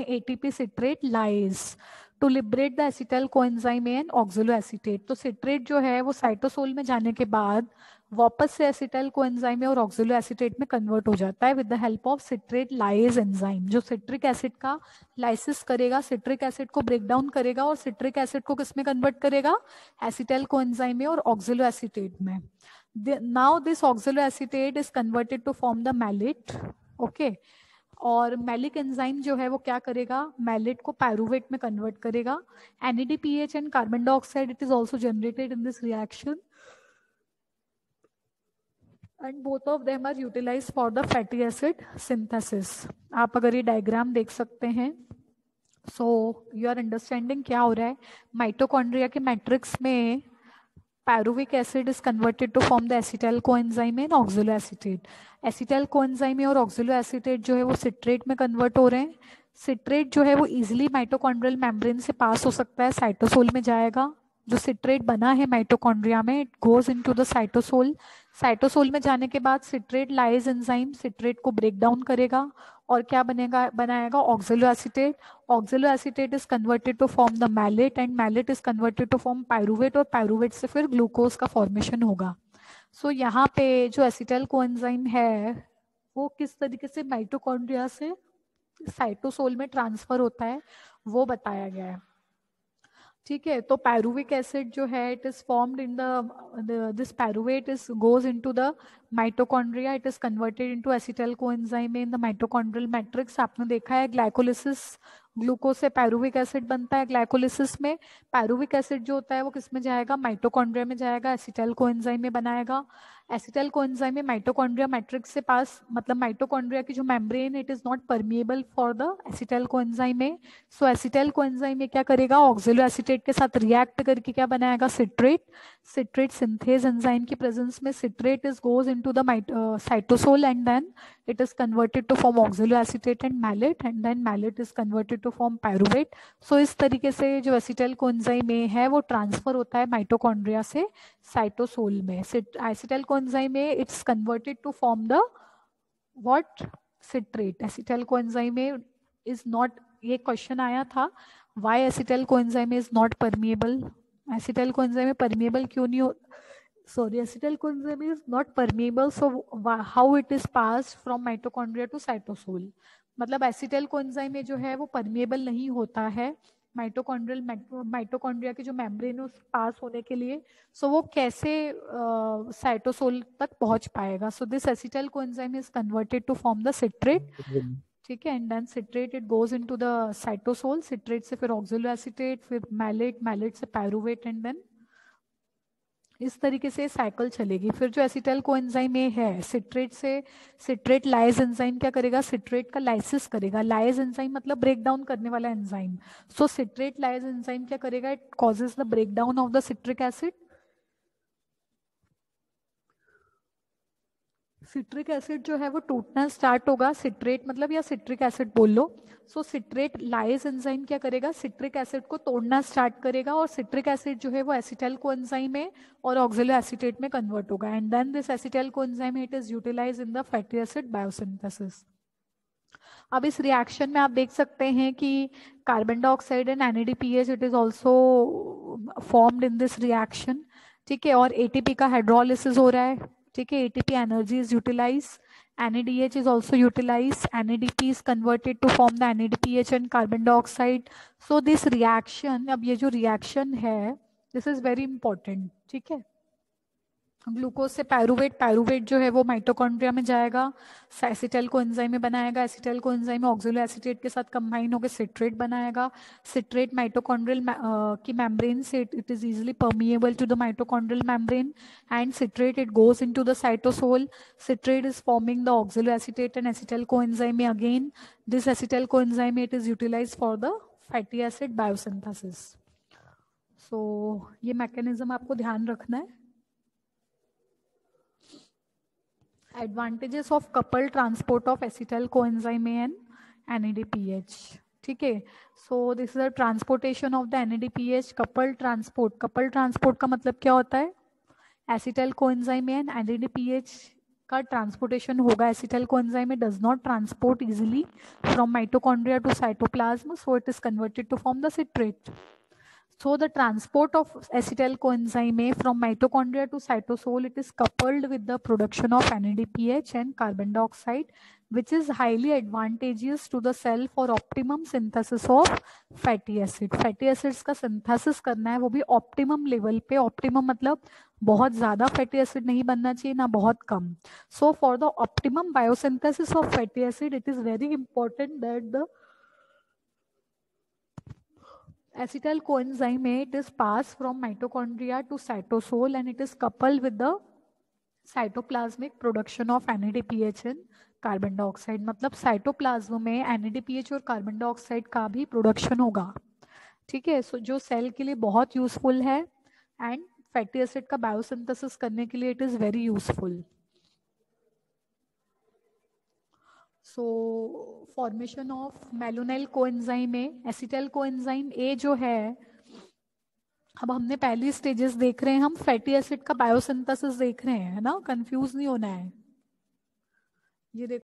ATP citrate lyase to liberate the acetyl coenzyme A and oxaloacetate। तो citrate जो है वो साइटोसोल में जाने के बाद वापस से एसिटाइल कोएंजाइम और ऑक्सोलोएसीटेट में कन्वर्ट हो जाता है with the help of citrate lyase enzyme, जो सिट्रिक एसिड का लाइसिस करेगा, सिट्रिक एसिड को ब्रेक डाउन करेगा और सिट्रिक एसिड को किस में कन्वर्ट करेगा, एसिटाइल कोएंजाइम में और ऑक्सोलोएसीटेट में। Now this oxaloacetate is converted to form the malate. Okay, और मैलिक एंजाइम जो है वो क्या करेगा, मैलेट को पायरुवेट में कन्वर्ट करेगा। NADPH and carbon dioxide it is also generated in this reaction and both of them are utilized for the fatty acid synthesis। आप अगर ये डायग्राम देख सकते हैं, सो यू आर अंडरस्टैंडिंग क्या हो रहा है। माइटोकॉन्ड्रिया के मैट्रिक्स में pyruvic acid is converted to form the acetyl coenzyme and oxaloacetate. Acetyl coenzyme और ऑक्सलोएसीटेट जो है वो सिट्रेट में कन्वर्ट हो रहे हैं। सिट्रेट जो है वो इजिली माइटोकॉन्ड्रियल मेम्ब्रेन से पास हो सकता है, साइटोसोल में जाएगा। जो सिट्रेट बना है माइटोकॉन्ड्रिया में, it goes into the cytosol. Cytosol में जाने के बाद सिट्रेट लाइज एंजाइम सिट्रेट को ब्रेक डाउन करेगा और क्या बनेगा, बनाएगा oxaloacetate. Oxaloacetate is converted to form the malate and malate is converted to form pyruvate और पायरुवेट से फिर ग्लूकोज का फॉर्मेशन होगा। सो यहाँ पे जो एसिटाइल कोएंजाइम है वो किस तरीके से माइटोकॉन्ड्रिया से साइटोसोल में ट्रांसफर होता है वो बताया गया है। ठीक है, तो पायरुविक एसिड जो है it is formed in the this pyruvate is goes into the mitochondria, it is converted into acetyl coenzyme in the mitochondrial matrix. आपने देखा है ग्लाइकोलिसिस, ग्लूकोज से पायरुविक एसिड बनता है ग्लाइकोलिसिस में। पायरुविक एसिड जो होता है वो किस में जाएगा, माइटोकॉन्ड्रिया में जाएगा, एसिटाइल कोएंजाइम में बनाएगा। एसिटाइल कोएंजाइम में माइटोकॉन्ड्रिया मैट्रिक्स से पास, मतलब माइटोकॉन्ड्रिया की जो membrane it is not permeable for the acetyl coenzyme में। सो एसिटाइल कोएंजाइम में क्या करेगा, ऑक्सलोएसीटेट के साथ रिएक्ट करके क्या बनाएगा, सिट्रेट। सिट्रेट सिंथेज एंजाइम की प्रेजेंस में citrate is goes into the cytosol and then it is converted to form oxaloacetate and malate and then malate is converted to form pyruvate। so इस तरीके से जो acetyl coenzyme ए है वो transfer होता है माइटोकॉन्ड्रिया से साइटोसोल में। Acetyl coenzyme A it's converted to form the what, citrate. Acetyl coenzyme A is not, ये क्वेश्चन आया था, why acetyl coenzyme is not permeable. Acetyl coenzyme में परमिएबल क्यों नहीं हो, sorry, acetyl coenzyme is not permeable, so how it is passed from mitochondria to cytosol। मतलब acetyl coenzyme में जो है वो परमिएबल नहीं होता है माइटोकॉन्ड्रिया की जो मेम्ब्रेन है उस पास होने के लिए। सो वो कैसे साइटोसोल तक पहुंच पाएगा। So this acetyl coenzyme is converted to form the citrate. ठीक है, and then citrate it goes into the cytosol, citrate से फिर ऑक्सलोएसीटेट, फिर मैलेट, मैलेट से पायरुवेट एंड देन इस तरीके से साइकिल चलेगी। फिर जो एसिटाइल कोएंजाइम ए है सिट्रेट से, सिट्रेट लाइज एंजाइम क्या करेगा, सिट्रेट का लाइसिस करेगा। लाइज एंजाइम मतलब ब्रेक डाउन करने वाला enzyme. So citrate lyase enzyme क्या करेगा, it causes the break down of the citric acid. Citric acid जो है वो टूटना स्टार्ट होगा, सिट्रेट मतलब या सिट्रिक एसिड बोल लो। सो सिट्रेट लाइज एंजाइम क्या करेगा, सिट्रिक एसिड को तोड़ना स्टार्ट करेगा और सिट्रिक एसिड जो है वो एसिटाइल कोएंजाइम में और ऑक्सलोएसीटेट में कन्वर्ट होगा and then this acetyl coenzyme it is utilize in the fatty acid biosynthesis. अब इस रिएक्शन में आप देख सकते हैं कि carbon dioxide and NADPH it is also formed in this reaction. ठीक है, और ATP का हाइड्रोलिसिस हो रहा है। ठीक है, ATP energy is utilized, NADH is also utilized, NADP is converted to form the NADPH and carbon dioxide। so this reaction, अब ये जो reaction है this is very important। ठीक है, ग्लूकोज से पायरुवेट, पायरुवेट जो है वो माइटोकॉन्ड्रिया में जाएगा, एसिटाइल कोएंजाइम में बनाएगा, एसिटाइल कोएंजाइम ऑक्सलोएसीटेट के साथ कंबाइन होकर सिट्रेट बनाएगा। सिट्रेट माइटोकॉन्ड्रियल की मेम्ब्रेन से it is easily permeable to the mitochondrial membrane and citrate it goes into the cytosol. Citrate is forming the oxaloacetate and acetyl coenzyme में again this acetyl coenzyme it is utilised for the fatty acid biosynthesis. So ये mechanism आपको ध्यान रखना है। Advantages of coupled transport of acetyl coenzyme A and NADPH। ठीक है, so this is a transportation of the NADPH coupled transport। coupled transport का मतलब क्या होता है, acetyl coenzyme A and NADPH का ट्रांसपोर्टेशन होगा acetyl coenzyme, it does not transport easily from mitochondria to cytoplasm, so it is converted to form the citrate. So the transport of acetyl coenzyme A from mitochondria to cytosol, it is coupled with the production of NADPH and carbon dioxide, which is highly advantageous to the cell for optimum synthesis of fatty acid. Fatty acids का synthesis करना है वो भी optimum level पे. Optimum मतलब बहुत ज़्यादा fatty acid नहीं बनना चाहिए ना बहुत कम. So for the optimum biosynthesis of fatty acid, it is very important that the acetyl coenzyme A, it is passed from mitochondria to cytosol and it is coupled with the cytoplasmic production of NADPH and carbon dioxide. मतलब cytoplasm में NADPH और carbon dioxide का भी production होगा. ठीक है, सो जो cell के लिए बहुत यूजफुल है एंड फैटी एसिड का बायोसिंथेसिस करने के लिए it is very useful. So formation of malonyl coenzyme A, acetyl coenzyme A जो है, अब हमने पहली स्टेजेस देख रहे हैं, हम फैटी एसिड का बायोसिंथेसिस देख रहे हैं, है ना, कंफ्यूज नहीं होना है. ये देखो